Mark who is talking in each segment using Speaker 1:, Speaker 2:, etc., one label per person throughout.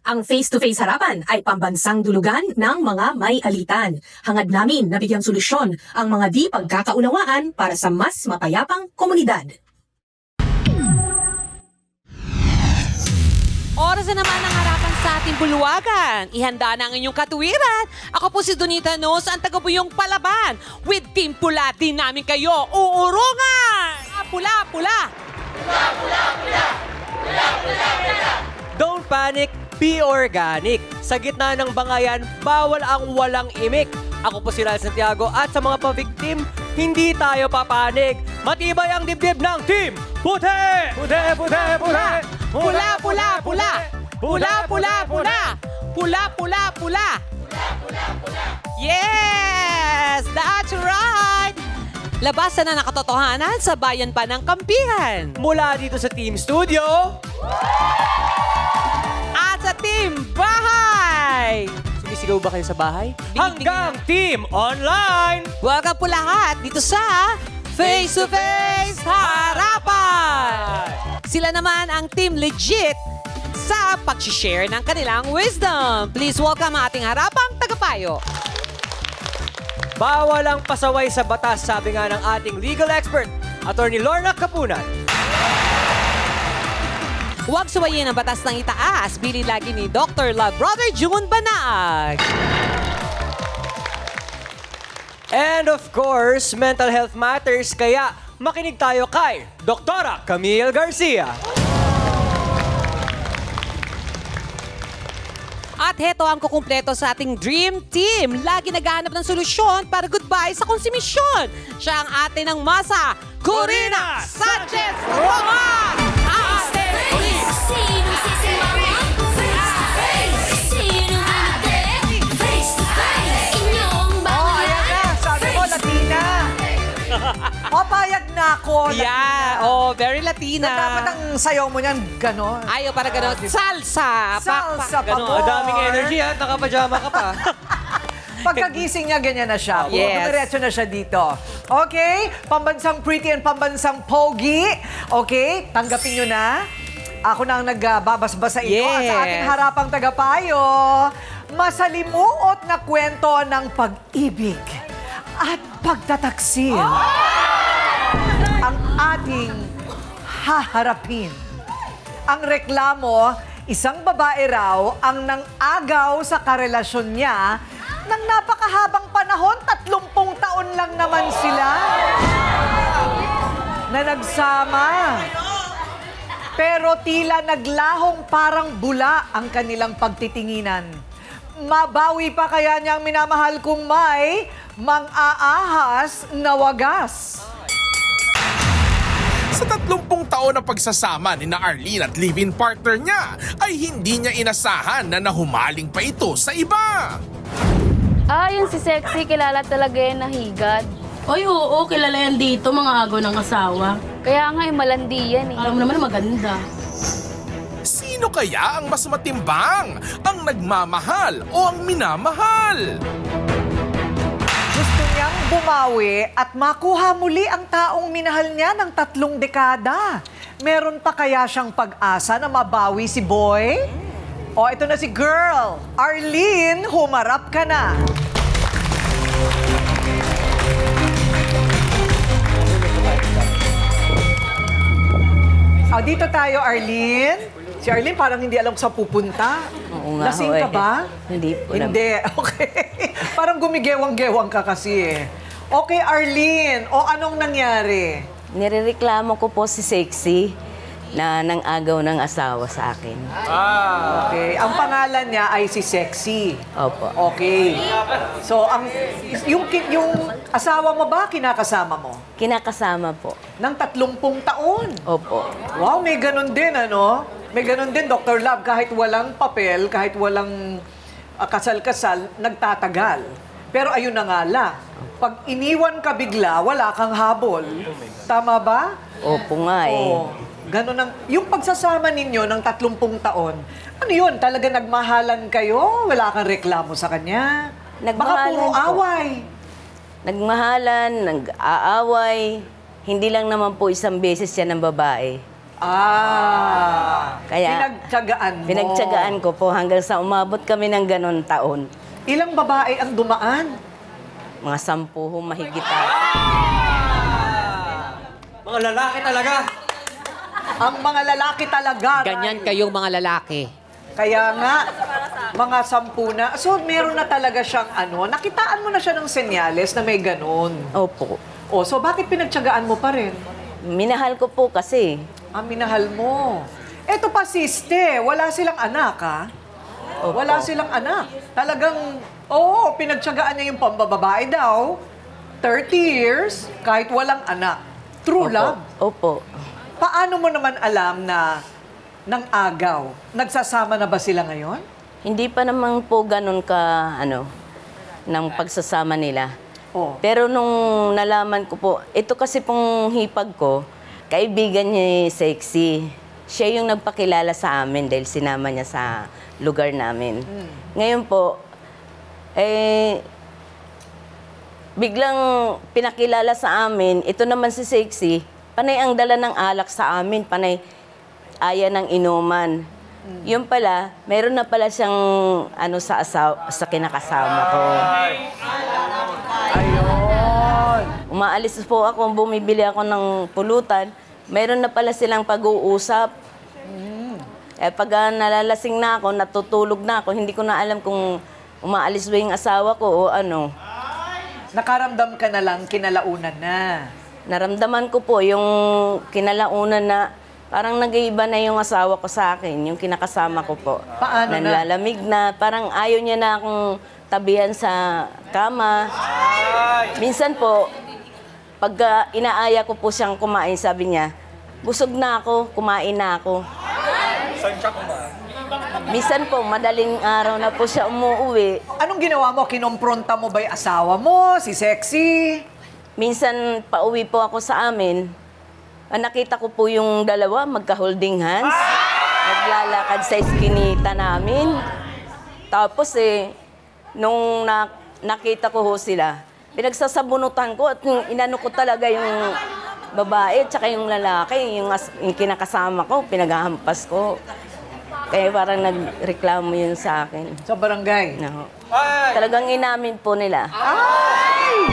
Speaker 1: Ang face-to-face harapan ay pambansang dulugan ng mga may alitan. Hangad namin na bigyang solusyon ang mga di pagkakaunawaan para sa mas mapayapang komunidad.
Speaker 2: Oras na naman ang harapan sa ating bulwagan. Ihanda na ang inyong katuwiran. Ako po si Donita Nos, ang taga-buyong palaban. With Team Pula, din namin kayo uurungan! Pula, pula!
Speaker 3: Pula, pula, pula! Pula, pula, pula!
Speaker 4: Don't panic, be organic. Sa gitna ng bangayan, bawal ang walang imik. Ako po si Ral Santiago at sa mga pa-victim, hindi tayo papanig. Matibay ang dibdib ng Team Puti! Puti, puti, puti!
Speaker 2: Pula, pula, pula! Pula, pula, pula! Pula, pula, pula! Yes! That's right! Labasan na ng katotohanan sa bayan pa ng Kampihan.
Speaker 4: Mula dito sa Team Studio
Speaker 2: At sa Team Bahay!
Speaker 4: Sumisigaw ba kayo sa bahay? Hanggang Team Online!
Speaker 2: Welcome po lahat dito sa Face to Face Harapan! Sila naman ang Team Legit sa pag-share ng kanilang wisdom. Please welcome ang ating harapang tagapayo.
Speaker 4: Bawal ang pasaway sa batas, sabi nga ng ating legal expert, Attorney Lorna Capunan.
Speaker 2: Huwag suwayin ang batas ng itaas. Bili lagi ni Dr. Love Brother June Banaag.
Speaker 4: And of course, mental health matters, kaya makinig tayo kay Dr. Camille Garcia.
Speaker 2: At heto ang kukumpleto sa ating Dream Team. Lagi naghahanap ng solusyon para goodbye sa konsumisyon. Siya ang ate ng masa, Corina Sanchez Rojas!
Speaker 5: Papayag na ako.
Speaker 2: Yeah, very Latina.
Speaker 5: Dapat ang sayaw mo niyan, gano'n.
Speaker 2: Ayaw para gano'n. Salsa!
Speaker 5: Salsa,
Speaker 2: Ganon.
Speaker 5: pabor.
Speaker 4: Ang daming energy ha, nakapajama ka pa.
Speaker 5: Pagkagising niya, ganyan na siya.
Speaker 2: Yes.
Speaker 5: Dumiretso na siya dito. Okay? Pambansang pretty and pambansang pogi. Okay? Tanggapin nyo na. Ako na ang nagbabasbas sa inyo. At sa ating harapang tagapayo, masalimuot na kwento ng pag-ibig at pagtataksil. Ang ating haharapin. Ang reklamo, isang babae raw ang nang-agaw sa karelasyon niya ng napakahabang panahon, 30 taon lang naman sila na nagsama. Pero tila naglahong parang bula ang kanilang pagtitinginan. Mabawi pa kaya niya ang minamahal kong may mang-aahas na wagas.
Speaker 6: Sa 30 taon na pagsasama ni na Arlene at live-in partner niya, ay hindi niya inasahan na nahumaling pa ito sa iba.
Speaker 7: Yung si Sexy, kilala talaga yan na higad.
Speaker 8: Ay, oo, kilala yan dito, mga agaw ng asawa.
Speaker 7: Kaya nga, malandi yan eh.
Speaker 8: Alam mo naman, maganda.
Speaker 6: Sino kaya ang mas matimbang? Ang nagmamahal o ang minamahal?
Speaker 5: Gusto niyang bumawi at makuha muli ang taong minahal niya ng 3 dekada. Meron pa kaya siyang pag-asa na mabawi si Boy? O, ito na si Girl. Arlene, humarap ka na. Dito tayo, Arlene. Si Arlene parang hindi alam saan pupunta.
Speaker 9: Oo nga.
Speaker 5: Lasing ka ba?
Speaker 9: Hindi po.
Speaker 5: Hindi. Okay. Parang gumigewang-gewang ka kasi eh. Okay, Arlene. O anong nangyari?
Speaker 9: Nirereklamo ko po si Sexy na nang-agaw ng asawa sa akin.
Speaker 5: Okay. Ang pangalan niya ay si Sexy.
Speaker 9: Opo.
Speaker 5: Okay. So, yung asawa mo ba kinakasama mo?
Speaker 9: Kinakasama po.
Speaker 5: Ng 30 taon?
Speaker 9: Opo.
Speaker 5: Wow, may ganun din, ano? May ganun din, Dr. Love, kahit walang papel, kahit walang kasal-kasal, nagtatagal. Pero ayun na nga lang, pag iniwan ka bigla, wala kang habol. Tama ba?
Speaker 9: Opo nga eh.
Speaker 5: Oo. Ganun ang, yung pagsasama ninyo ng 30 taon, ano yun? Talaga nagmahalan kayo? Wala kang reklamo sa kanya? Baka puro away.
Speaker 9: Nagmahalan, nag-aaway. Hindi lang naman po isang beses yan ng babae. Kaya,
Speaker 5: pinagtyagaan mo.
Speaker 9: Pinagtyagaan ko po hanggang sa umabot kami ng ganon taon.
Speaker 5: Ilang babae ang dumaan?
Speaker 9: Mga 10 mahigit.
Speaker 4: Mga lalaki talaga.
Speaker 5: Ang mga lalaki talaga.
Speaker 2: Ganyan kayong mga lalaki.
Speaker 5: Kaya nga, mga 10 na. So, meron na talaga siyang nakitaan mo na siya ng senyales na may ganon.
Speaker 9: Opo.
Speaker 5: So bakit pinagtyagaan mo pa rin?
Speaker 9: Minahal ko po kasi.
Speaker 5: Minahal mo. Eto pa, siste, wala silang anak, ha?
Speaker 9: Opo.
Speaker 5: Wala silang anak. Talagang, pinagtyagaan niya yung pambababae daw. 30 years, kahit walang anak. True love.
Speaker 9: Opo.
Speaker 5: Paano mo naman alam na ng agaw? Nagsasama na ba sila ngayon?
Speaker 9: Hindi pa naman po ganun ka, ng pagsasama nila. Pero nung nalaman ko po, ito kasi pong hipag ko, kaibigan niya Sexy. Siya yung nagpakilala sa amin dahil sinama niya sa lugar namin. Ngayon po, biglang pinakilala sa amin, ito naman si Sexy, panay ang dala ng alak sa amin, panay aya ng inuman. Yung pala, meron na pala siyang sa kinakasama ko.
Speaker 5: Ayun.
Speaker 9: Umaalis po ako, bumibili ako ng pulutan. Meron na pala silang pag-uusap. Pag nalalasing na ako, natutulog na ako, hindi ko na alam kung umaalis ba yung asawa ko o ano.
Speaker 5: Nakaramdam ka na lang, kinalaunan na.
Speaker 9: Naramdaman ko po yung kinalaunan na parang nag-iiba na yung asawa ko sa akin, yung kinakasama ko po.
Speaker 5: Paano na?
Speaker 9: Nanlalamig na, parang ayaw niya na akong tabihan sa kama. Minsan po, pag inaaya ko po siyang kumain, sabi niya, busog na ako, kumain na ako.
Speaker 4: Saan siya kumain?
Speaker 9: Minsan po, madaling araw na po siya umuwi.
Speaker 5: Anong ginawa mo? Kinompronta mo ba yung asawa mo, si Sexy?
Speaker 9: Minsan, pauwi po ako sa amin. Nakita ko po yung dalawa, magka-holding hands. Naglalakad sa iskinita namin. Tapos nung nakita ko ho sila, pinagsasabunutan ko at inano ko talaga yung babae at saka yung lalaki, yung kinakasama ko, pinaghahampas ko. Kaya parang nagreklamo yun sa akin.
Speaker 5: Sa barangay?
Speaker 9: No. Talagang inamin po nila.
Speaker 5: Ay!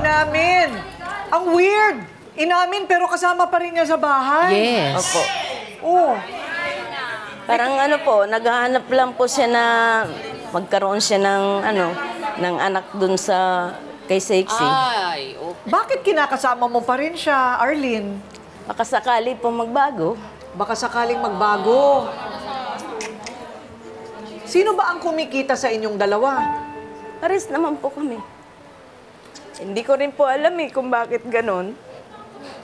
Speaker 5: Inamin! Ang weird! Inamin pero kasama pa rin niya sa bahay?
Speaker 2: Yes.
Speaker 9: Opo.
Speaker 5: Oh.
Speaker 9: Parang po, naghahanap lang po siya na magkaroon siya ng ng anak dun sa kay Sexy.
Speaker 2: Ay, okay.
Speaker 5: Bakit kinakasama mo pa rin siya, Arlene?
Speaker 9: Baka sakali po magbago.
Speaker 5: Baka sakaling magbago. Sino ba ang kumikita sa inyong dalawa?
Speaker 9: Pares naman po kami. Hindi ko rin po alam kung bakit ganon.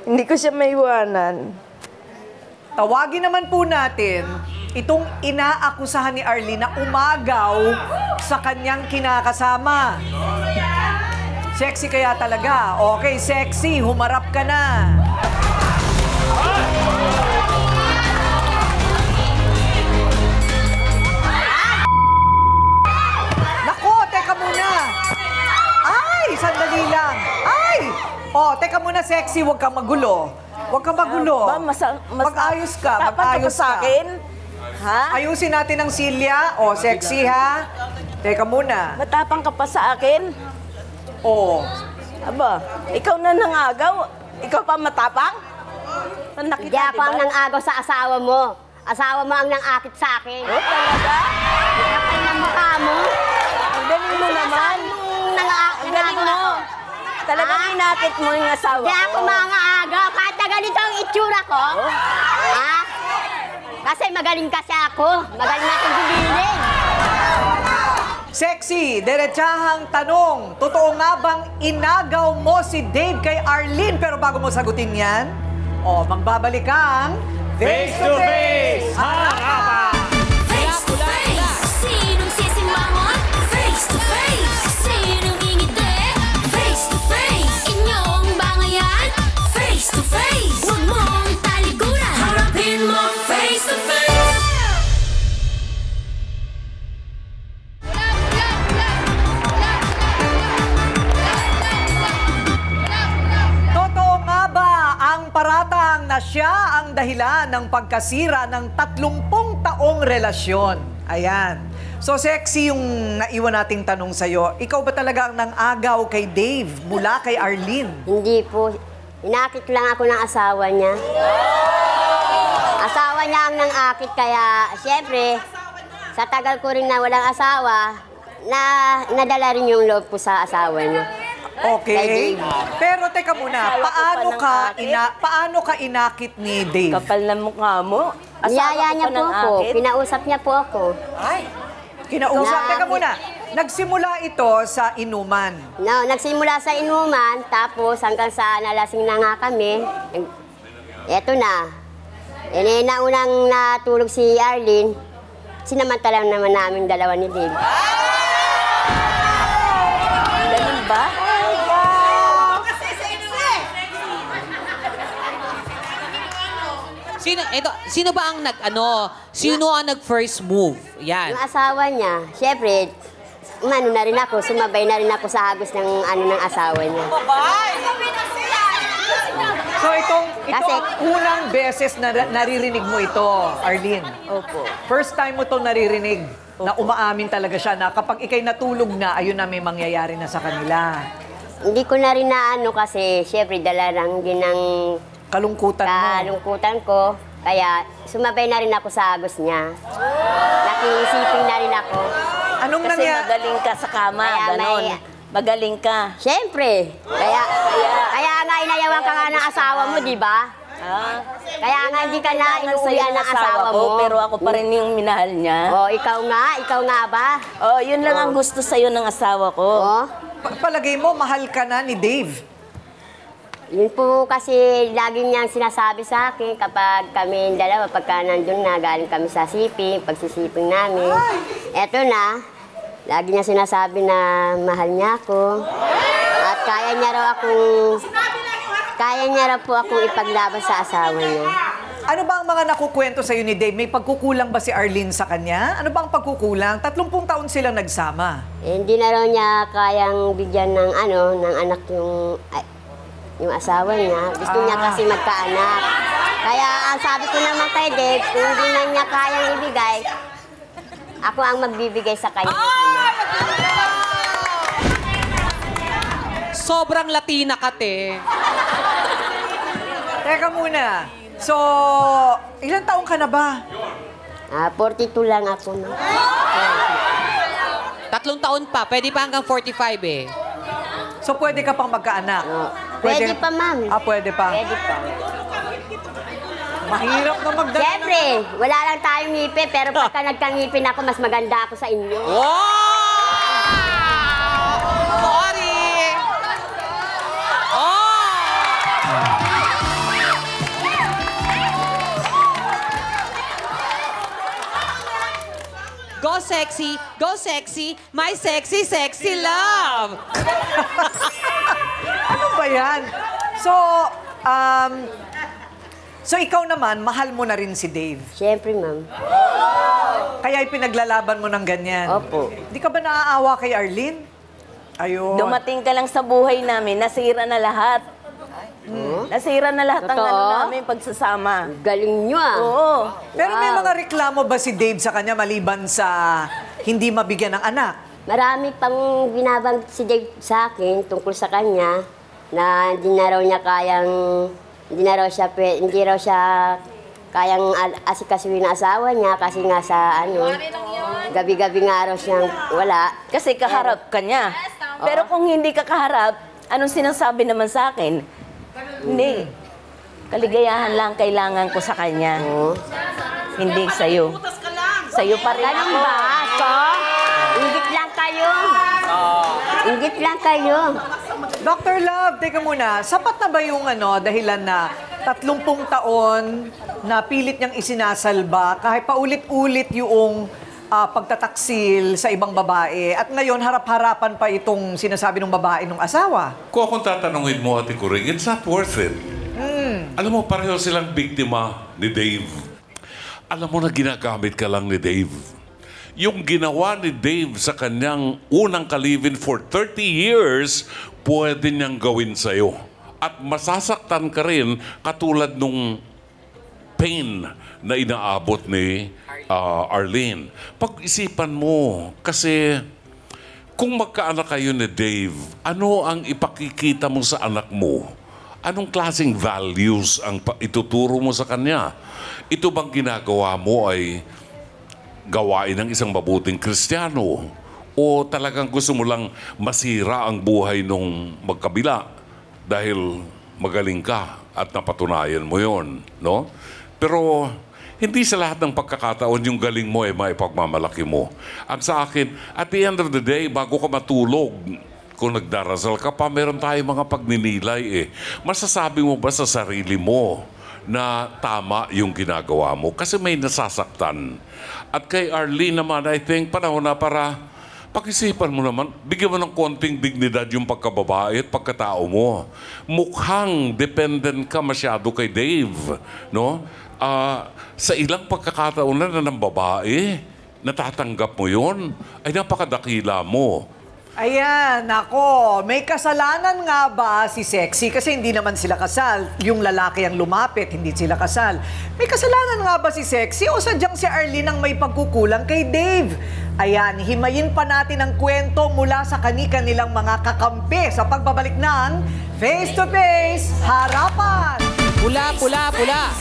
Speaker 9: Hindi ko siya maiwanan.
Speaker 5: Tawagin naman po natin itong inaakusahan ni Arlene na umagaw sa kanyang kinakasama. Sexy kaya talaga. Okay, Sexy, humarap ka na. Nako, teka muna. Ay, sandali lang. Ay! Teka muna, Sexy, huwag kang magulo. Huwag kang magulo. Mag-ayos ka, mag-ayos
Speaker 9: sa
Speaker 5: ka.
Speaker 9: akin? Ha?
Speaker 5: Ayusin natin ang silya. Sexy, ha? Teka muna.
Speaker 9: Matapang ka pa sa akin? Aba, ikaw na nangagaw. Ikaw pa matapang?
Speaker 10: Hindi ako ang nangagaw sa asawa mo. Asawa mo ang nangakit sa akin.
Speaker 9: Talaga?
Speaker 10: Kapal ng mukha mo.
Speaker 9: Ang galing mo naman. Ang galing mo. Talagang inakit mo yung asawa ko.
Speaker 10: Hindi ako mangaagaw. Kahit na ganito ang itsura ko. Ha? Kasi magaling kasi ako. Magaling natin gubilin.
Speaker 5: Sexy, derechahang tanong. Totoo nga bang inagaw mo si Dave kay Arlene? Pero bago mo sagutin yan, magbabalik ang Face to Face Harapan!
Speaker 3: Face to face, sinong sisimangon? Face to face, sinong ngingiti? Face to face, inyong bangayan? Face to face, huwag mong talikuran. Harapin mo face to face.
Speaker 5: Totoo nga ba ang paratang na siya ang ang dahilan ng pagkasira ng 30 taong relasyon? Ayan. So, Sexy, yung naiwan nating tanong sa'yo, ikaw ba talaga ang nang-agaw kay Dave mula kay Arlene?
Speaker 10: Hindi po. Inakit lang ako ng asawa niya. Asawa niya ang nang-akit, kaya siyempre, sa tagal ko rin na walang asawa, nadala rin yung loob ko sa asawa niya.
Speaker 5: Okay. Pero teka muna, paano ka inakit ni Dave?
Speaker 9: Kapal na mukha mo.
Speaker 10: Niyaya niya po ako.
Speaker 9: akit.
Speaker 10: Pinausap niya po ako.
Speaker 5: Kinausap. Teka muna, nagsimula ito sa inuman.
Speaker 10: No, nagsimula sa inuman, tapos hanggang sa nalasing na nga kami. Eto na. Naunang natulog si Arlene. Sinamantala naman namin dalawa ni Dave.
Speaker 9: Ganun ba?
Speaker 2: Sino ba ang sino ang nag-first move? Yan.
Speaker 10: Yung asawa niya, syempre, na rin ako, sumabay na rin ako sa hagos ng ng asawa niya.
Speaker 5: So itong unang beses na naririnig mo ito, Arlene.
Speaker 9: Opo.
Speaker 5: First time mo itong naririnig na umaamin talaga siya na kapag ikay natulog na, ayun na may mangyayari na sa kanila.
Speaker 10: Hindi ko na rin kasi syempre dala lang din ng
Speaker 5: kalungkutan
Speaker 10: ko. Kaya sumabay na rin ako sa agos niya. Nakiisipin na rin ako.
Speaker 5: Anong
Speaker 9: Kasi
Speaker 5: nangyari?
Speaker 9: magaling ka sa kama, ganon. Magaling ka.
Speaker 10: Siyempre. Kaya nga inayawan ka nga ng asawa mo, di ba? Kaya nga hindi ka na inuuwian ng asawa mo.
Speaker 9: Pero ako pa rin yung minahal niya.
Speaker 10: Oh, ikaw nga ba?
Speaker 9: Oh, yun lang ang gusto sa'yo ng asawa ko.
Speaker 10: Oh.
Speaker 5: Palagay mo, mahal ka na ni Dave.
Speaker 10: Yun po kasi lagi niyang sinasabi sa akin kapag kami dalawa, pagka nandun na, galing kami sa pagsisiping namin. Eto na, lagi niya sinasabi na mahal niya ako. At kaya niya raw po akong ipaglaban sa asawa niya.
Speaker 5: Ano ba ang mga nakukwento sa'yo ni Dave? May pagkukulang ba si Arlene sa kanya? Ano ba ang pagkukulang? 30 taon silang nagsama.
Speaker 10: Hindi na raw niya kayang bigyan ng anak yung asawa niya. Gusto niya kasi magkaanak. Kaya ang sabi ko naman kay Dave, kung hindi na niya kayang ibigay, ako ang magbibigay sa kanya.
Speaker 2: Sobrang Latina ka, te.
Speaker 5: Teka muna. So, ilang taong ka na ba?
Speaker 10: 42 lang ako. No?
Speaker 2: 3 taon pa. Pwede pa hanggang 45 eh.
Speaker 5: So, pwede ka pang magkaanak?
Speaker 10: Pwede pa, ma'am.
Speaker 5: Pwede pa.
Speaker 10: Pwede pa.
Speaker 5: Mahirap na magdala.
Speaker 10: Siyempre, wala lang tayong ngipin, pero pagka nagkangipin ako, mas maganda ako sa inyo.
Speaker 2: Wow! Sorry! Go sexy! Go sexy! My sexy, sexy love!
Speaker 5: Ano ba yan? So ikaw naman, mahal mo na rin si Dave.
Speaker 10: Siyempre, ma'am.
Speaker 5: Kaya ipinaglalaban mo ng ganyan.
Speaker 10: Opo.
Speaker 5: Di ka ba naaawa kay Arlene? Ayun.
Speaker 9: Dumating ka lang sa buhay namin, nasira na lahat. Nasira na lahat ng namin pagsasama.
Speaker 10: Galing nyo
Speaker 9: Oo.
Speaker 5: Pero may mga reklamo ba si Dave sa kanya maliban sa hindi mabigyan ng anak?
Speaker 10: Marami pang binabang si Dave sa akin tungkol sa kanya na hindi na raw siya kayang asikasuhin ang asawa niya kasi nga sa gabi-gabi nga raw siyang wala.
Speaker 9: Kasi kaharap ka niya. Pero kung hindi ka kaharap, anong sinasabi naman sa akin? Hindi. Kaligayahan lang kailangan ko sa kanya. Hindi sa'yo. Sa'yo pa rin ako.
Speaker 10: Ba? So, ingit lang kayo. Ingit lang kayo.
Speaker 5: Dr. Love, teka muna. Sapat na ba yung dahilan na 30 taon na pilit niyang isinasalba kahit paulit-ulit yung pagtataksil sa ibang babae at ngayon harap-harapan pa itong sinasabi ng babae ng asawa?
Speaker 11: Kung akong tatanungin mo, Ate Kuring, it's not worth it. Alam mo, pareho silang biktima ni Dave. Alam mo na ginagamit ka lang ni Dave. Yung ginawa ni Dave sa kanyang unang kalivin for 30 years, pwede niyang gawin sa'yo. At masasaktan ka rin katulad nung pain na inaabot ni Arlene. Pag-isipan mo, kasi kung magkaanak kayo ni Dave, ano ang ipakikita mo sa anak mo? Anong klaseng values ang ituturo mo sa kanya? Ito bang ginagawa mo ay gawain ng isang mabuting Kristiyano? O talagang gusto mo lang masira ang buhay nung magkabila dahil magaling ka at napatunayan mo yon, no? Pero hindi sa lahat ng pagkakataon yung galing mo ay maipagmamalaki mo. Ang sa akin, at the end of the day, bago ka matulog, kung nagdarasal ka pa, meron tayong mga pagninilay eh. Masasabi mo ba sa sarili mo na tama yung ginagawa mo? Kasi may nasasaktan. At kay Arlene naman, I think, panahon na para pag-isipan mo naman, bigyan mo ng konting dignidad yung pagkababae at pagkatao mo. Mukhang dependent ka masyado kay Dave, no? Sa ilang pagkakataon na ng babae, natatanggap mo yun, ay napakadakila mo.
Speaker 5: Ayan, nako, may kasalanan nga ba si Sexy? Kasi hindi naman sila kasal. Yung lalaki ang lumapit, hindi sila kasal. May kasalanan nga ba si Sexy o sadyang si Arlene ang may pagkukulang kay Dave? Ayan, himayin pa natin ang kwento mula sa kani-kanilang mga kakampi sa pagbabalik ng Face to Face Harapan!
Speaker 2: Pula, pula, pula!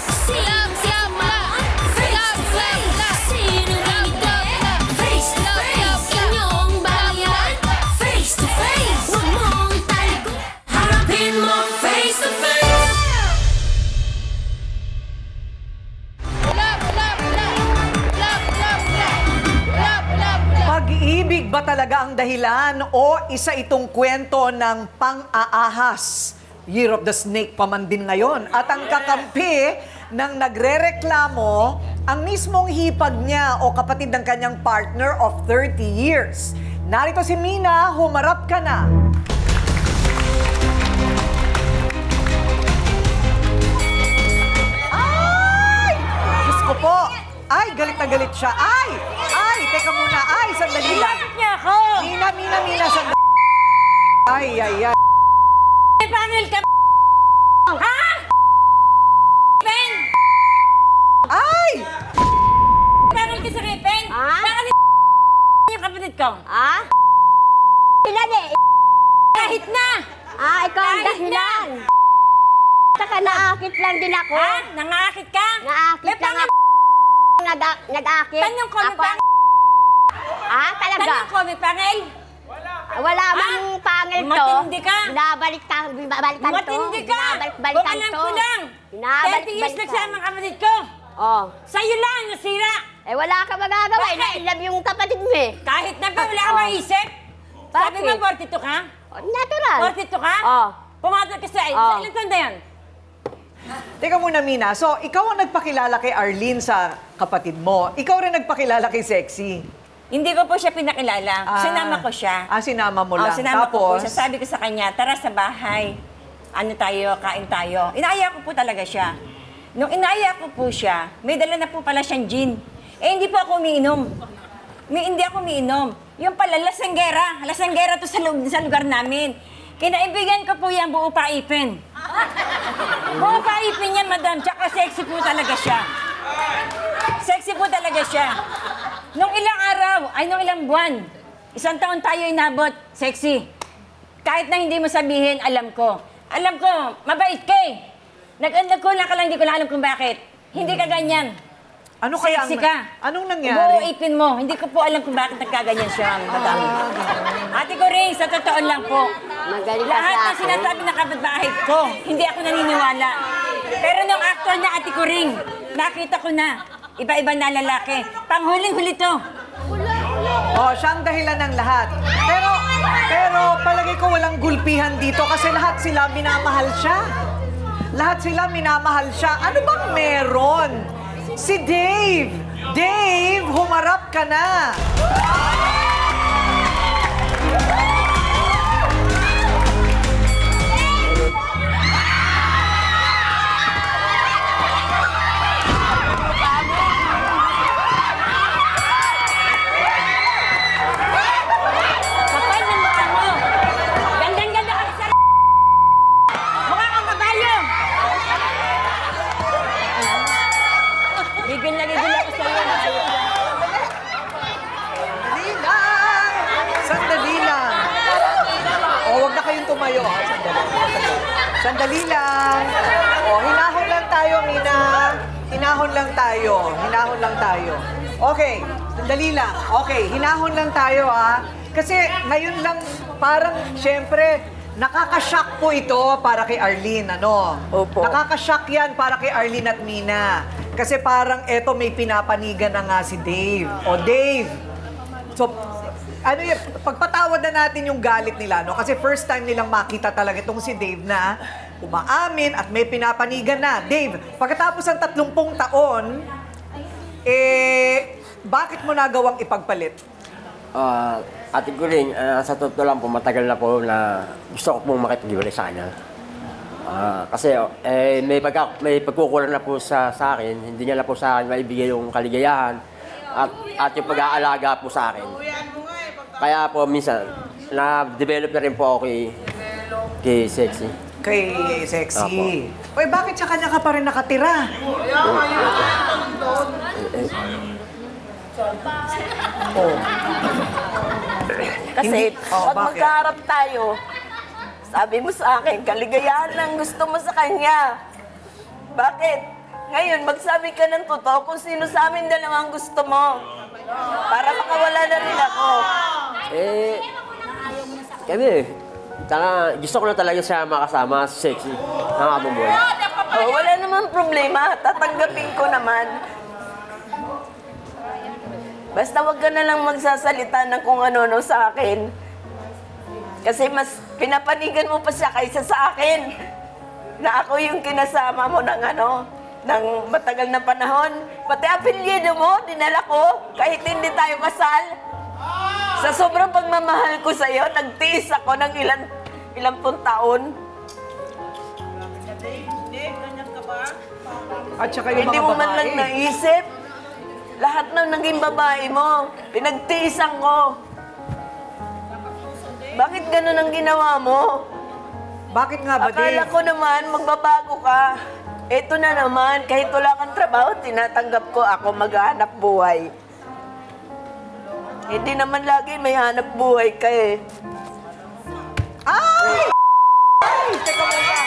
Speaker 5: Pag-ibig ba talaga ang dahilan o isa itong kwento ng pang-aahas? Year of the Snake pa man din ngayon. At ang kakampi ng nagrereklamo, ang mismong hipag niya o kapatid ng kanyang partner of 30 years. Narito si Mina, humarap ka na. Ay! Diyos ko po. Ay, galit na galit siya. Ay! Ay! Teka muna. Ay, sandali lang.
Speaker 12: niya ako!
Speaker 5: Mina, sandali. Ay, ay, ay.
Speaker 12: Pangil ka, ha? Pen!
Speaker 5: Ay!
Speaker 12: Pangil ka sa Pen?
Speaker 10: Ha?
Speaker 12: Bakit yung kapatid ko?
Speaker 10: Ha? Ilan eh?
Speaker 12: Kahit na!
Speaker 10: Ikaw ang dahilan. Saka naakit lang din ako.
Speaker 12: Ha? Nangakit ka?
Speaker 10: Naakit lang ako. Nag-akit.
Speaker 12: Tan yung comic
Speaker 10: Ako. Talaga?
Speaker 12: Tan yung comic, Pangil?
Speaker 10: Wala bang pangil to?
Speaker 12: Matindi ka.
Speaker 10: Binabalikan to.
Speaker 12: Matindi ka.
Speaker 10: Binabalik-balikan
Speaker 12: Alam
Speaker 10: to.
Speaker 12: ko lang. 30 years nagsama ang kapatid ko.
Speaker 10: Oh.
Speaker 12: Sa'yo lang, nasira.
Speaker 10: Wala ka magagawa. Nailam yung kapatid mo eh.
Speaker 12: Kahit na pa, wala ka maisip. Sabi mo, 42 ka?
Speaker 10: Natural.
Speaker 12: 42 ka? Pumatol ka sa ilang tanda yan?
Speaker 5: Teka muna, Mina. So, ikaw ang nagpakilala kay Arlene sa kapatid mo. Ikaw rin nagpakilala kay Sexy.
Speaker 12: Hindi ko po siya pinakilala. Sinama ko siya.
Speaker 5: Sinama mo lang.
Speaker 12: Sinama ko po
Speaker 5: Tapos?
Speaker 12: siya. Sabi ko sa kanya, tara sa bahay. Ano tayo, kain tayo. Inaaya ko po talaga siya. Nung inaaya ko po siya, may dala na po pala siyang gin. Hindi po ako umiinom. Hindi ako umiinom. Yung pala, lasanggera. Lasanggera to sa lugar namin. Kinaibigan ko po yan, buo paipin. Buo paipin yan, madam. Tsaka sexy po talaga siya. Sexy po talaga siya. Nung ilang araw, nung ilang buwan, 1 taon tayo inabot, sexy. Kahit na hindi mo sabihin, alam ko. Alam ko, mabait ka eh. Nagkulang ka lang, hindi ko lang alam kung bakit. Hindi ka ganyan.
Speaker 5: Ano kaya
Speaker 12: sexy ka.
Speaker 5: Anong nangyari?
Speaker 12: Buo ipin mo. Hindi ko po alam kung bakit nagkaganyan siya, madam. Ate ko rin, sa totoo lang po.
Speaker 10: Magaling ka
Speaker 12: Lahat
Speaker 10: sa
Speaker 12: ng sinasabi ng kapitbahay ko, hindi ako naniniwala. Pero nung actor na Ate ko rin, nakita ko na. Iba-iba na lalaki. Panghuling-huli to.
Speaker 5: Siya ang dahilan ng lahat. Pero palagay ko walang gulpihan dito kasi lahat sila minamahal siya. Lahat sila minamahal siya. Ano bang meron? Si Dave! Dave, humarap ka na! tumayo. Sandali. Sandali lang. Hinahon lang tayo, Mina. Hinahon lang tayo. Okay, sandali lang. Okay, hinahon lang tayo, ha. Kasi ngayon lang, parang, syempre, nakakashock po ito para kay Arlene, ano?
Speaker 9: Opo.
Speaker 5: Nakakashock yan para kay Arlene at Mina. Kasi parang eto may pinapanigan na nga si Dave. O Dave, so, ano yun, pagpatawad na natin yung galit nila, no? Kasi first time nilang makita talaga itong si Dave na umaamin at may pinapanigan na. Dave, pagkatapos ng 30 taon, bakit mo nagawang ipagpalit?
Speaker 13: Ate Guling, sa totoo lang po, matagal na po na gusto ko pong makipag-iwalay sa kanya. Kasi may pagkukulang na po sa akin, hindi niya na po sa akin maibigay yung kaligayahan at yung pag-aalaga po sa akin. Kaya po minsan, na-develop na rin po ako kay Sexy.
Speaker 5: Kay Sexy? Oy, bakit sa kanya ka pa rin nakatira?
Speaker 9: Kasi pag magkaharap tayo, sabi mo sa akin, kaligayahan lang gusto mo sa kanya. Bakit? Ngayon, magsabi ka ng totoo kung sino sa amin dalawang gusto mo. Para makawala na rin ako.
Speaker 13: Kami, gusto ko na talaga siya makasama, Sexy, ng abong boy.
Speaker 9: Wala naman problema, tatanggapin ko naman. Basta wag ka na lang magsasalita ng kung ano-ano sa akin. Kasi mas pinapanigan mo pa siya kaysa sa akin. Na ako yung kinasama mo ng matagal na panahon. Pati apelyido mo, dinala ko, kahit hindi tayo kasal. Sa sobrang pagmamahal ko sa'yo, nagtiis ako ng ilang pung taon.
Speaker 5: At saka yung
Speaker 9: hindi
Speaker 5: mga
Speaker 9: mo man
Speaker 5: babae.
Speaker 9: lang naisip. Lahat ng naging babae mo, pinagtiisan ko. Bakit ganun ang ginawa mo?
Speaker 5: Bakit nga ba, Dave?
Speaker 9: Akala ko naman, magbabago ka. Ito na naman, kahit wala kang trabaho, tinatanggap ko ako maghanap buhay. Hindi naman lagi may hanap buhay ka eh.
Speaker 5: Ay! Teka muna.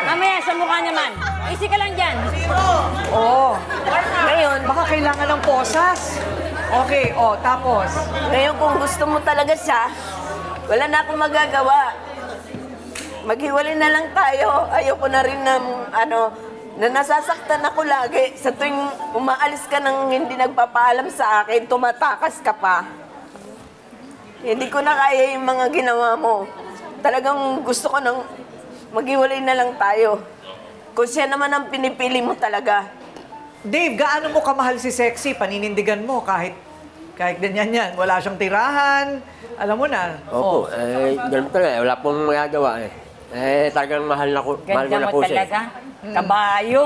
Speaker 8: Mamaya, sa mukha naman. Easy ka lang dyan.
Speaker 5: Oo.
Speaker 9: Ngayon,
Speaker 5: baka kailangan ng posas. Okay, tapos?
Speaker 9: Ngayon, kung gusto mo talaga siya, wala na akong magagawa. Maghiwalay na lang tayo. Ayoko na rin na nasasaktan ako lagi. Sa tuwing umaalis ka nang hindi nagpapaalam sa akin, tumatakas ka pa. Hindi ko na kaya yung mga ginawa mo. Talagang gusto ko nang maghiwalay na lang tayo. Kung siya naman ang pinipili mo talaga.
Speaker 5: Dave, gaano mo kamahal si Sexy? Paninindigan mo kahit ganyan yan. Wala siyang tirahan. Alam mo na.
Speaker 13: Opo, ganun talaga. Wala pong magagawa eh. Talagang mahal ko na po siya.
Speaker 8: Talaga. Kabayo.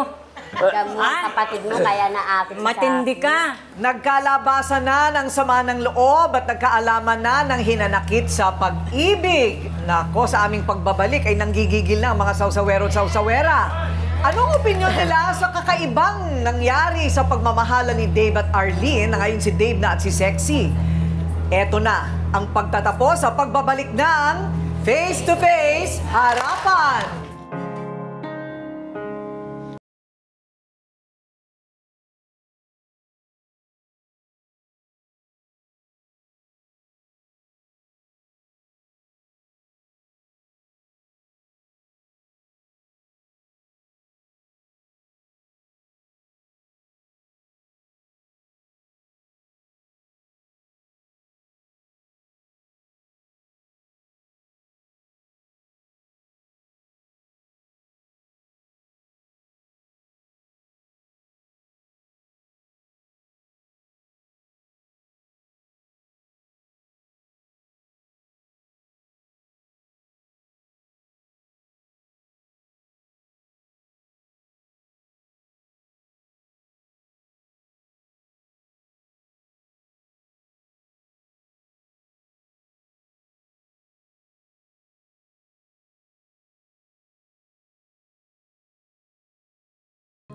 Speaker 10: Kapatid mo, kaya naapit
Speaker 8: Matindi ka.
Speaker 5: Nagkalabasan na ng sama ng loob at nagkaalaman na ng hinanakit sa pag-ibig. Nako, sa aming pagbabalik ay nanggigigil na ang mga sausawero at sausawera. Anong opinyon nila sa kakaibang nangyari sa pagmamahala ni Dave at Arlene na ngayon si Dave na at si Sexy? Eto na ang pagtatapos sa pagbabalik ng Face to Face Harapan.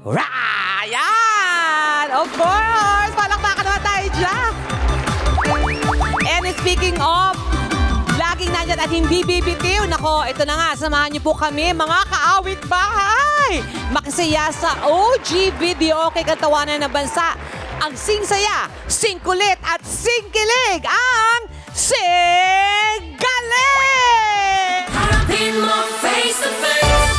Speaker 2: Ryan! Of course! Palakpakan naman tayo dyan! And speaking of, laging nandiyan budget at hindi bibitiw. Nako, ito na nga, samahan niyo po kami, mga kaawit bahay. Makisaya sa OG Video kay Katawanan ng Bansa. Ang sing-saya, sing-kulit at sing-kilig, ang Sing-galing!
Speaker 3: Harapin mo face to face.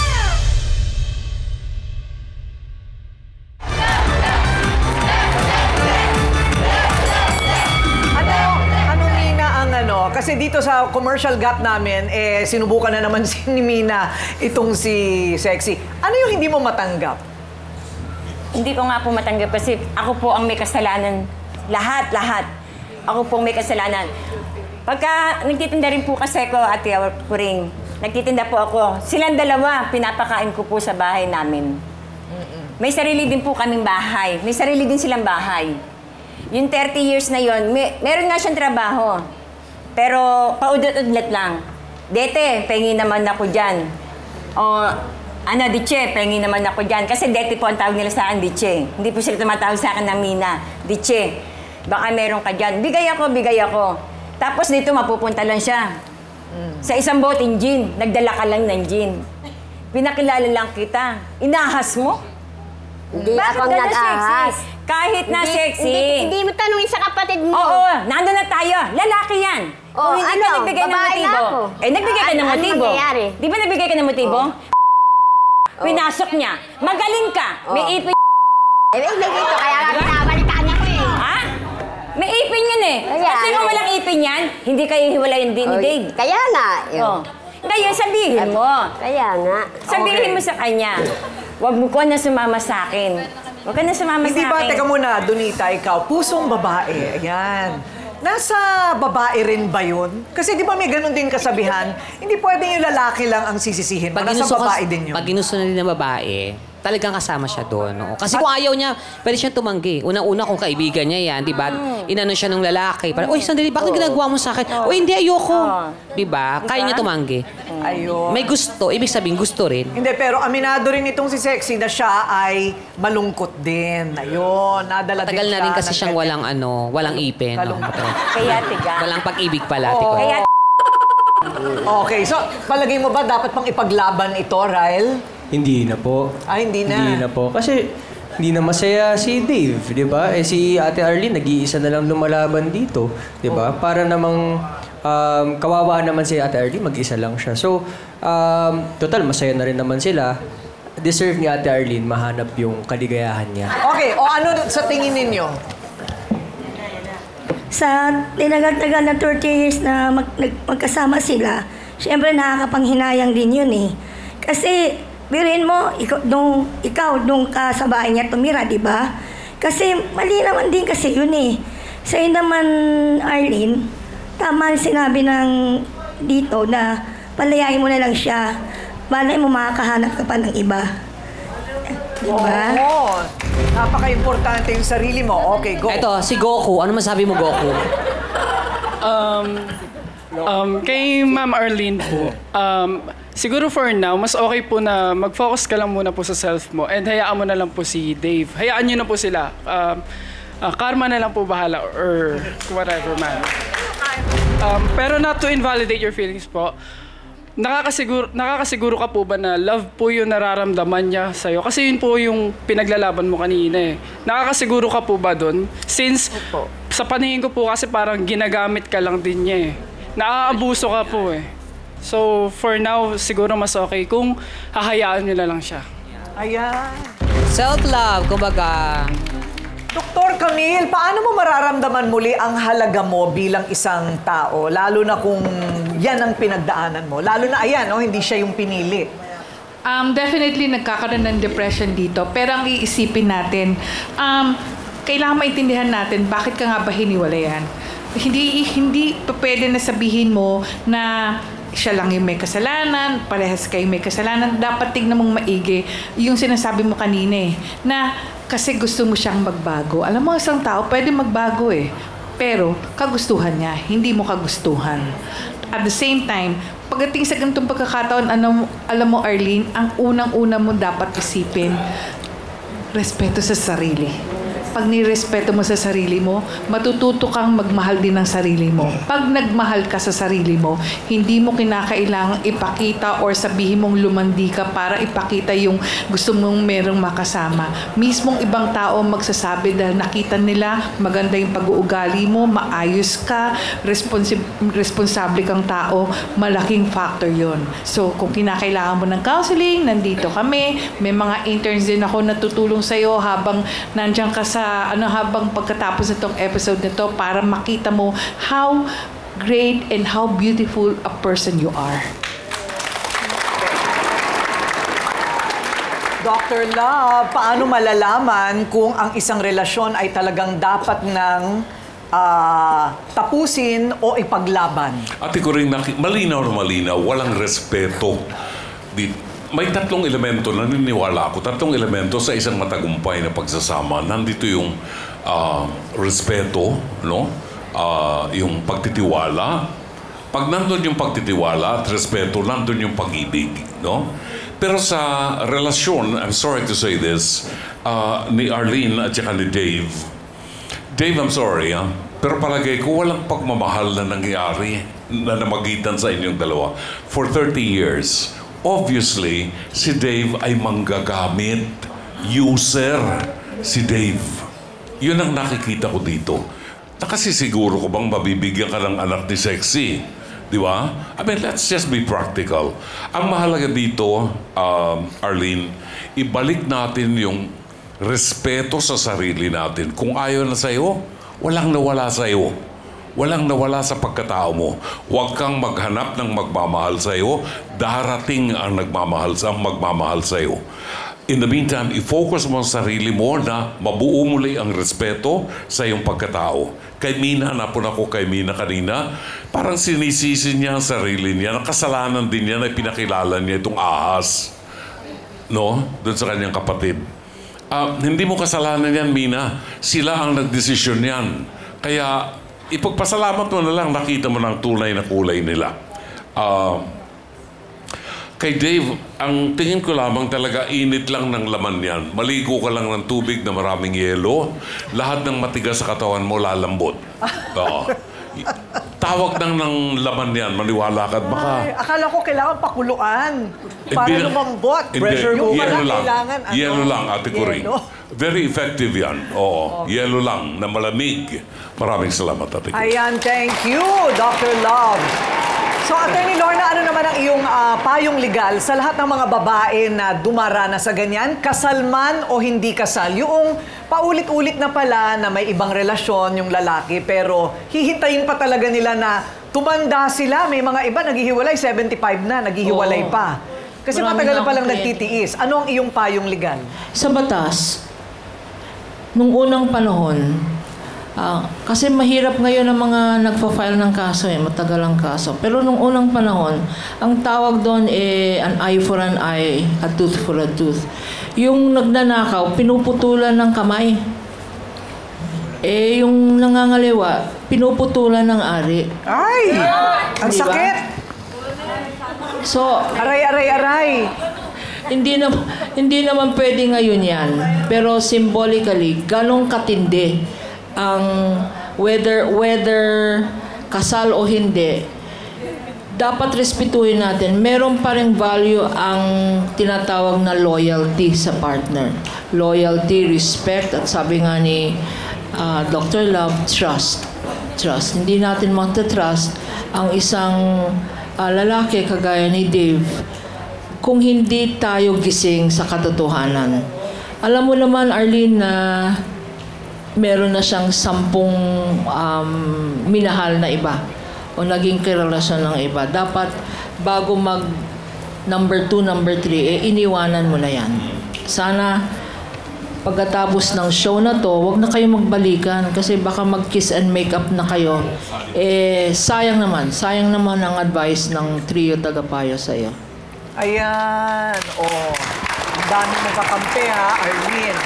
Speaker 5: Ano Mina ang kasi dito sa commercial gap namin, sinubukan na naman ni Mina itong si Sexy. Ano yung hindi mo matanggap?
Speaker 12: Hindi ko nga po matanggap kasi ako po ang may kasalanan. Lahat. Ako po may kasalanan. Pagka nagtitinda rin po kasi ko, Ate Puring, nagtitinda po ako. Silang dalawa, pinapakain ko po sa bahay namin. May sarili din po kaming bahay. May sarili din silang bahay. Yung 30 years na yon, meron nga siyang trabaho. Pero paudot-udlat lang. Dete, pengi naman ako dyan. O, Diche, pengi naman ako dyan. Kasi Dete po ang tawag nila sa akin, Diche. Hindi po sila tumatawag sa akin ng Mina. Diche, baka meron ka dyan. Bigay ako. Tapos dito mapupunta lang siya. Sa isang boteng gin, nagdala ka lang ng gin. Pinakilala lang kita. Inahas mo?
Speaker 10: Hindi
Speaker 12: Bakit
Speaker 10: ako nag-ahas.
Speaker 12: Kahit na sexy.
Speaker 10: Hindi mo tanungin sa kapatid mo.
Speaker 12: Oo, nandun na tayo. Lalaki yan.
Speaker 10: Oh,
Speaker 12: Kung hindi ka nagbigay ng
Speaker 10: babae na
Speaker 12: motibo.
Speaker 10: ako.
Speaker 12: Nagbigay ka ng
Speaker 10: Ano
Speaker 12: motibo.
Speaker 10: nangyayari?
Speaker 12: Di ba nagbigay ka ng motibo? Pinasok niya. Magaling ka. May ipin.
Speaker 10: May dito, kaya nga binabalitaan niya ko eh.
Speaker 12: Ha? May ipin yun eh. Kasi kung walang ipin yan, hindi kayo hiwalayan din ni Dave.
Speaker 10: Kaya nga.
Speaker 12: Ngayon, sabihin mo.
Speaker 10: Kaya nga.
Speaker 12: Sabihin mo sa kanya. Huwag mo ko na sumama sa akin. Huwag ka na sumama sa akin.
Speaker 5: Hindi ba, teka muna, Donita, ikaw, pusong babae. Ayan. Nasa babae rin ba yun? Kasi di ba may ganun din kasabihan, hindi pwedeng yung lalaki lang ang sisisihin. Nasa babae din yun.
Speaker 2: Pag ginusto na rin ng babae, talagang kasama siya doon. No? Kasi kung ayaw niya, pwede siyang tumanggi. Unang-una kung kaibigan niya yan, di ba? Inano siya ng lalaki. Parang, uy, sandali, bakit ginagawa mo sa akin? Uy, hindi, ayoko. Di ba? Kaya niya tumanggi.
Speaker 5: Ayun.
Speaker 2: May gusto. Ibig sabihin, gusto rin.
Speaker 5: Hindi, pero aminado rin itong si Sexy na siya ay malungkot din. Ayun, nadala din siya.
Speaker 2: Tagal na rin kasi siyang walang ipin. No?
Speaker 12: Kaya tiga.
Speaker 2: Walang pag-ibig pala. Kaya
Speaker 5: Okay, so palagay mo ba dapat pang ipaglaban ito, Ryle?
Speaker 4: Hindi na po.
Speaker 5: Hindi na?
Speaker 4: Hindi na po. Kasi hindi na masaya si Dave, di ba? Si Ate Arlene, nag-iisa na lang lumalaban dito, di ba? Para namang kawawa naman si Ate Arlene, mag-isa lang siya. So, total, masaya na rin naman sila. Deserve ni Ate Arlene mahanap yung kaligayahan niya.
Speaker 5: Okay, o ano sa tingin ninyo?
Speaker 14: Sa tinagal-tagal na 30 years na magkasama sila, syempre nakakapanghinayang din yun eh. Kasi, biruin mo, ikaw nung ka sa bahay niya tumira, di ba? Kasi mali naman din kasi yun eh. Sa'yo naman, Arlene, tama sinabi ng dito na palayain mo na lang siya. Malay mo makakahanap ka pa ng iba. Diba?
Speaker 5: Oo. Napaka-importante yung sarili mo. Okay, go.
Speaker 2: Ito, si Goku. Ano masabi mo, Goku?
Speaker 15: Kay Ma'am Arlene po, siguro for now, mas okay po na mag-focus ka lang muna po sa self mo and hayaan mo na lang po si Dave. Hayaan nyo na po sila. Karma na lang po bahala or whatever man. Pero not to invalidate your feelings po, nakakasiguro ka po ba na love po yung nararamdaman niya sa'yo? Kasi yun po yung pinaglalaban mo kanina eh. Nakakasiguro ka po ba doon? Since sa paningin ko po kasi parang ginagamit ka lang din niya eh. Naaabuso ka po eh. So for now, siguro mas okay kung hahayaan niyo na lang siya.
Speaker 5: Ayan.
Speaker 2: Self-love, kumbaga.
Speaker 5: Dr. Camille, paano mo mararamdaman muli ang halaga mo bilang isang tao? Lalo na kung yan ang pinagdaanan mo. Lalo na ayan, hindi siya yung pinili.
Speaker 16: Definitely nagkakaroon ng depression dito. Pero ang iisipin natin, kailangan maintindihan natin bakit ka nga ba hiniwalayan. Hindi pwede na sabihin mo na siya lang yung may kasalanan, parehas kayo may kasalanan. Dapat tignan mong maigi yung sinasabi mo kanina eh, na kasi gusto mo siyang magbago. Alam mo, isang tao pwede magbago eh. Pero kagustuhan niya, hindi mo kagustuhan. At the same time, pagdating sa ganitong pagkakataon, alam mo Arlene, ang unang-una mo dapat isipin, respeto sa sarili. pag nirespeto mo sa sarili mo, matututo kang magmahal din ng sarili mo. Pag nagmahal ka sa sarili mo, hindi mo kinakailangang ipakita or sabihin mong lumandi ka para ipakita yung gusto mong merong makasama. Mismong ibang tao magsasabi dahil nakita nila maganda yung pag-uugali mo, maayos ka, responsable kang tao, malaking factor yon. So, kung kinakailangan mo ng counseling, nandito kami. May mga interns din ako na tutulong sa'yo habang nandiyan ka sa, habang pagkatapos nitong episode nito para makita mo how great and how beautiful a person you are.
Speaker 5: Dr. Love, paano malalaman kung ang isang relasyon ay talagang dapat ng tapusin o ipaglaban?
Speaker 11: Ate ko rin, malinaw na malinaw, walang respeto. May tatlong elemento, naniniwala ako, tatlong elemento sa isang matagumpay na pagsasama. Nandito yung respeto, no? Yung pagtitiwala. Pag nandun yung pagtitiwala at respeto, nandun yung pag-ibig, no? Pero sa relasyon, I'm sorry to say this, ni Arlene at saka ni Dave, I'm sorry, pero palagay ko walang pagmamahal na nangyari na namagitan sa inyong dalawa for 30 years. Obviously, si Dave ay manggagamit. User si Dave. Yun ang nakikita ko dito. Nakasisiguro ko bang mabibigyan ka ng anak ni Sexy? Di ba? I mean, let's just be practical. Ang mahalaga dito, Arlene, ibalik natin yung respeto sa sarili natin. Kung ayaw na sa'yo, walang nawala sa'yo. Walang nawala sa pagkatao mo. Huwag kang maghanap ng magmamahal sa'yo. Darating ang magmamahal sa'yo. In the meantime, i-focus mo ang sarili mo na mabuo muli ang respeto sa iyong pagkatao. Kay Mina, napun ako kay Mina kanina, parang sinisisi niya ang sarili niya. Nakasalanan din niya na pinakilala niya itong ahas. No? Doon sa kanyang kapatid. Hindi mo kasalanan yan, Mina. Sila ang nagdesisyon yan. Kaya, ipagpasalamat mo na lang, nakita mo ng tunay na kulay nila. Kay Dave, ang tingin ko lamang talaga, init lang ng laman yan. Maligo ka lang ng tubig na maraming yelo, lahat ng matigas sa katawan mo lalambot. Tawag ng laman yan, maniwala ka. Baka...
Speaker 5: Ay, akala ko kailangan pakuluan para lumambot. Pressure mo pala kailangan.
Speaker 11: Yelo lang, Ate Corinne. Very effective yan. Oo. Yelo lang na malamig. Maraming salamat, Ate Corinne.
Speaker 5: Ayan, thank you, Dr. Love. So, Atty. Lorna, ano naman ang iyong payong legal sa lahat ng mga babae na dumaranas sa ganyan? Kasal man o hindi kasal? Yung paulit-ulit na pala na may ibang relasyon yung lalaki, pero hihintayin pa talaga nila na tumanda sila. May mga iba naghihiwalay, 75 na, naghihiwalay pa. Kasi matagal na palang nagtitiis. Ano ang iyong payong legal?
Speaker 17: Sa batas, nung unang panahon, kasi mahirap ngayon ang mga nagpa-file ng kaso, matagal ang kaso. Pero nung unang panahon, ang tawag doon an eye for an eye, a tooth for a tooth. Yung nagnanakaw, pinuputulan ng kamay. Yung nangangaliwa, pinuputulan ng ari.
Speaker 5: Ay! Ang sakit!
Speaker 17: So,
Speaker 5: aray!
Speaker 17: Hindi naman pwede ngayon yan. Pero symbolically, ganong katindi ang whether kasal o hindi, dapat respetuhin natin. Meron pa ring value ang tinatawag na loyalty sa partner. Loyalty, respect, at sabi nga ni Dr. Love, trust. Hindi natin magta-trust ang isang lalaki kagaya ni Dave kung hindi tayo gising sa katotohanan. Alam mo naman, Arlene, na meron na siyang 10 minahal na iba o naging karelasyon ng iba. Dapat bago mag number 2, number 3, iniwanan mo na yan. Sana pagkatapos ng show na to, wag na kayo magbalikan kasi baka mag-kiss and make up na kayo. Sayang naman ang advice ng trio tagapayo sa iyo.
Speaker 5: Ayan, ang dami mong kakampi ha, Arlene.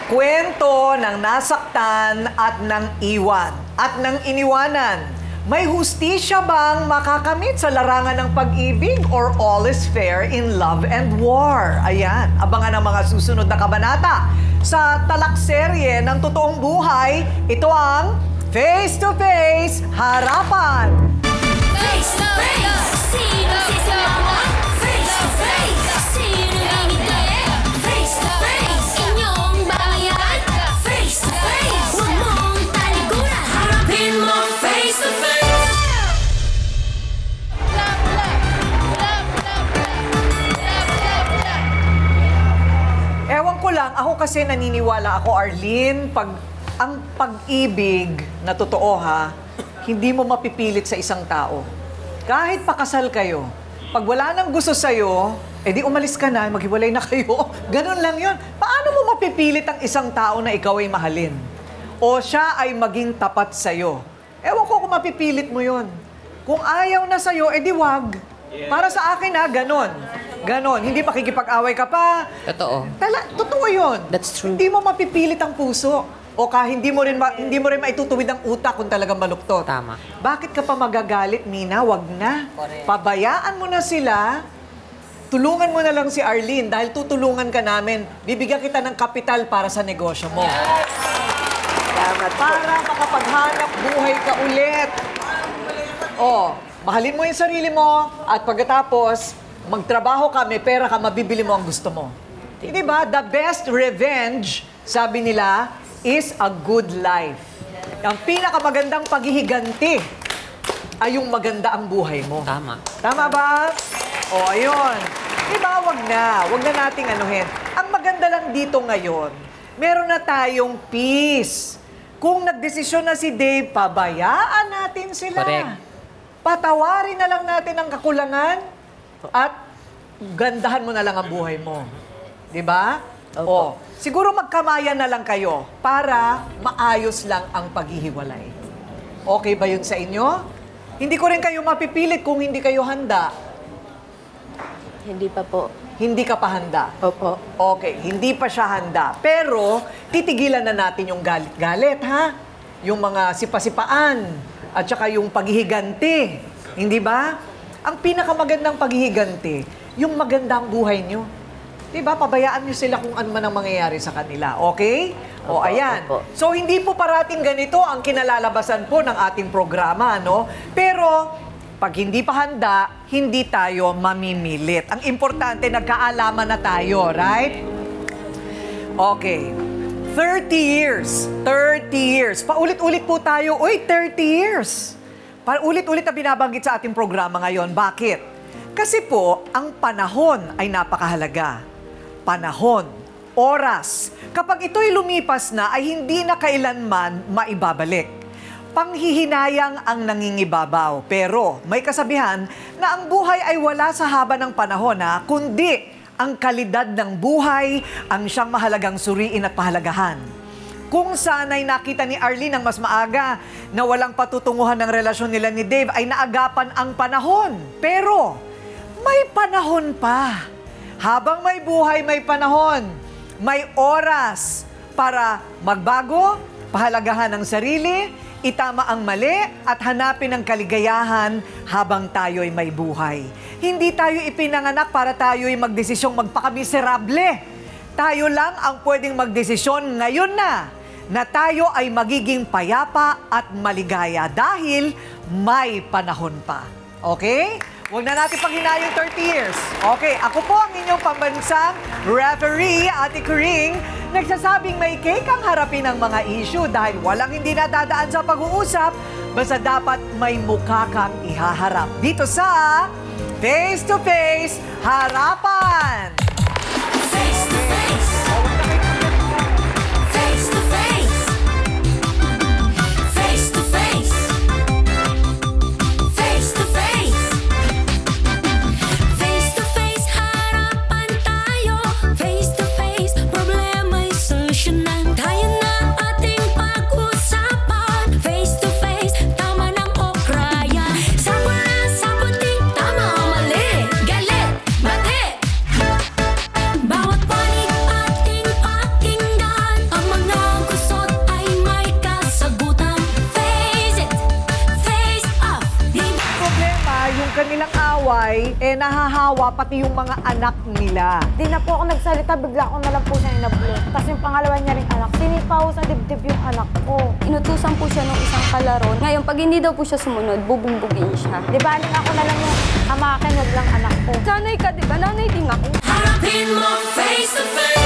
Speaker 5: Kwento ng nasaktan at ng iwan at ng iniwanan. May hustisya bang makakamit sa larangan ng pag-ibig or all is fair in love and war? Ayan, abangan ang mga susunod na kabanata sa talakserye ng totoong buhay. Ito ang Face to Face Harapan.
Speaker 3: Face to face, sino sisimangot? Face to face, sino ngingiti? Face to face, inyong bangayan? Face to face, huwag mong talikuran, harapin mo face to face.
Speaker 5: Ewan ko lang, ako kasi naniniwala ako, Arlene, ang pag-ibig na totoo ha, hindi mo mapipilit sa isang tao. Kahit pakasal kayo, pag wala nang gusto sa'yo, edi umalis ka na, maghiwalay na kayo. Ganun lang yun. Paano mo mapipilit ang isang tao na ikaw ay mahalin? O siya ay maging tapat sa'yo? Ewan ko kung mapipilit mo yun. Kung ayaw na sa'yo, edi wag. Para sa akin ha, ganon. Ganon. Hindi makikipag-away ka pa.
Speaker 2: Totoo.
Speaker 5: Totoo yun.
Speaker 2: That's true.
Speaker 5: Hindi mo mapipilit ang puso. O hindi mo rin maitutuwid ang utak kung talagang maluktot.
Speaker 2: Tama.
Speaker 5: Bakit ka pa magagalit, Mina? Wag na. Pabayaan mo na sila. Tulungan mo na lang si Arlene dahil tutulungan ka namin. Bibigyan kita ng kapital para sa negosyo mo. Para makapaghanap buhay ka ulit. Mahalin mo yung sarili mo at pagkatapos, magtrabaho ka, may pera ka, mabibili mo ang gusto mo. Di ba? The best revenge, sabi nila, is a good life. Ang pinakamagandang paghihiganti ay yung maganda ang buhay mo.
Speaker 2: Tama.
Speaker 5: Tama ba? Ayun. Diba, wag na nating anuhin. Ang maganda lang dito ngayon, meron na tayong peace. Kung nagdesisyon na si Dave, pabayaan natin sila.
Speaker 2: Correct.
Speaker 5: Patawarin na lang natin ang kakulangan at gandahan mo na lang ang buhay mo. Diba? Siguro magkamayan na lang kayo para maayos lang ang paghihiwalay. Okay ba yun sa inyo? Hindi ko rin kayo mapipilit kung hindi kayo handa.
Speaker 9: Hindi pa po.
Speaker 5: Hindi ka pa handa?
Speaker 9: Opo.
Speaker 5: Okay, hindi pa siya handa. Pero titigilan na natin yung galit-galit, ha? Yung mga sipasipaan at saka yung paghihiganti. Hindi ba? Ang pinakamagandang paghihiganti, yung magandang buhay nyo. Diba? Pabayaan nyo sila kung ano man ang mangyayari sa kanila. Okay? Ayan. So, hindi po parating ganito ang kinalalabasan po ng ating programa, no? Pero, pag hindi pa handa, hindi tayo mamimilit. Ang importante, nagkaalaman na tayo, right? Okay. 30 years. 30 years. Paulit-ulit po tayo. 30 years. Paulit-ulit na binabanggit sa ating programa ngayon. Bakit? Kasi po, ang panahon ay napakahalaga. Panahon, oras. Kapag ito'y lumipas na, ay hindi na kailanman maibabalik. Panghihinayang ang nangingibabaw. Pero may kasabihan na ang buhay ay wala sa haba ng panahon, kundi ang kalidad ng buhay ang siyang mahalagang suriin at pahalagahan. Kung sana'y nakita ni Arlene ang mas maaga na walang patutunguhan ng relasyon nila ni Dave, ay naagapan ang panahon. Pero may panahon pa. Habang may buhay, may panahon. May oras para magbago, pahalagahan ang sarili, itama ang mali, at hanapin ang kaligayahan habang tayo'y may buhay. Hindi tayo ipinanganak para tayo'y magdesisyong magpakamiserable. Tayo lang ang pwedeng magdesisyon ngayon na tayo ay magiging payapa at maligaya dahil may panahon pa. Okay? Huwag na natin panghinayang 30 years. Okay, ako po ang inyong pambansang referee, Ate Kuring, nagsasabing may cake ang harapin ang mga issue dahil walang hindi nadadaan sa pag-uusap, basta dapat may mukha kang ihaharap. Dito sa Face to Face Harapan!
Speaker 3: Face to face. Face to face. Face to face. Face to face. Face to face, harapan tayo. Face to face, problema'y solusyonan. Kaya na ating pag-usapan. Face to face, tama ng okraya. Sabutin, tama o mali. Galit, bati.
Speaker 5: away, nahahawa pati yung mga anak nila.
Speaker 18: Di na po ako nagsalita, bigla ko na lang po siya inablo. Tapos yung pangalawa niya rin anak, sinipa ko sa dibdib yung anak ko.
Speaker 7: Inutusan po siya ng isang kalaro. Ngayon, pag hindi daw po siya sumunod, bubugbugin siya.
Speaker 18: Di ba, ako na lang yung hamakin, wag lang anak ko.
Speaker 7: Nanay ka, di ba? Nanay din ako.
Speaker 3: Harapin mo face to face.